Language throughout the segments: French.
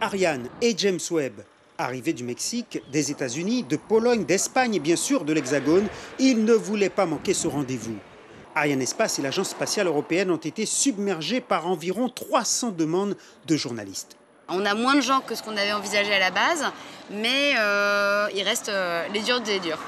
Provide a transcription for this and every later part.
Ariane et James Webb. Arrivés du Mexique, des États-Unis, de Pologne, d'Espagne et bien sûr de l'Hexagone, ils ne voulaient pas manquer ce rendez-vous. Arianespace et l'Agence spatiale européenne ont été submergés par environ 300 demandes de journalistes. On a moins de gens que ce qu'on avait envisagé à la base, mais il reste les durs des durs.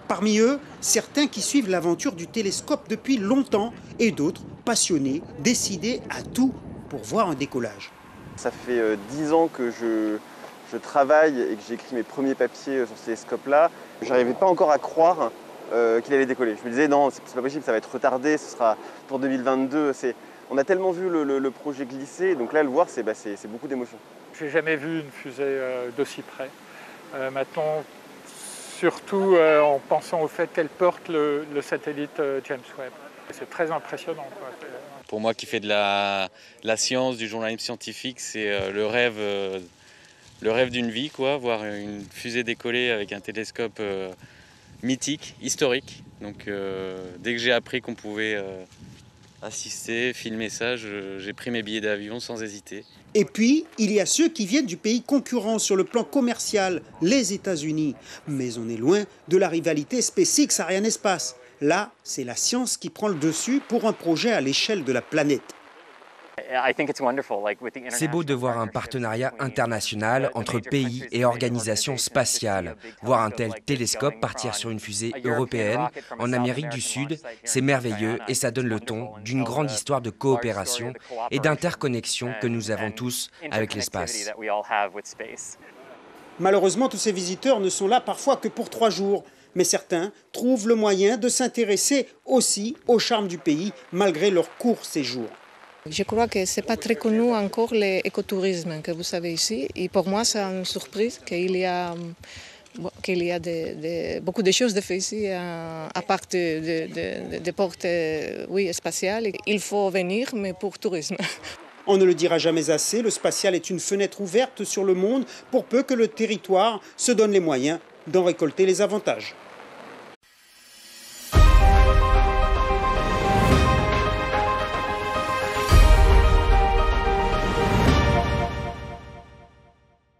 Parmi eux, certains qui suivent l'aventure du télescope depuis longtemps et d'autres passionnés, décidés à tout pour voir un décollage. Ça fait 10 ans que je travaille et que j'écris mes premiers papiers sur ce télescope-là. Je n'arrivais pas encore à croire qu'il allait décoller. Je me disais non, c'est pas possible, ça va être retardé, ce sera pour 2022. On a tellement vu le projet glisser, donc là le voir c'est beaucoup d'émotion. J'ai jamais vu une fusée d'aussi près. Maintenant, surtout en pensant au fait qu'elle porte le satellite James Webb. C'est très impressionnant, quoi. Pour moi qui fais de la science, du journalisme scientifique, c'est le rêve d'une vie, quoi, voir une fusée décoller avec un télescope mythique, historique. Donc dès que j'ai appris qu'on pouvait assister, filmer ça, j'ai pris mes billets d'avion sans hésiter. Et puis, il y a ceux qui viennent du pays concurrent sur le plan commercial, les États-Unis. Mais on est loin de la rivalité SpaceX-Arianespace. Là, c'est la science qui prend le dessus pour un projet à l'échelle de la planète. C'est beau de voir un partenariat international entre pays et organisations spatiales. Voir un tel télescope partir sur une fusée européenne en Amérique du Sud, c'est merveilleux et ça donne le ton d'une grande histoire de coopération et d'interconnexion que nous avons tous avec l'espace. Malheureusement, tous ces visiteurs ne sont là parfois que pour 3 jours. Mais certains trouvent le moyen de s'intéresser aussi au charme du pays malgré leur court séjour. Je crois que ce n'est pas très connu encore l'écotourisme que vous savez ici. Et pour moi, c'est une surprise qu'il y a beaucoup de choses de fait ici, à part des portes spatiales. Il faut venir, mais pour tourisme. On ne le dira jamais assez, le spatial est une fenêtre ouverte sur le monde pour peu que le territoire se donne les moyens d'en récolter les avantages.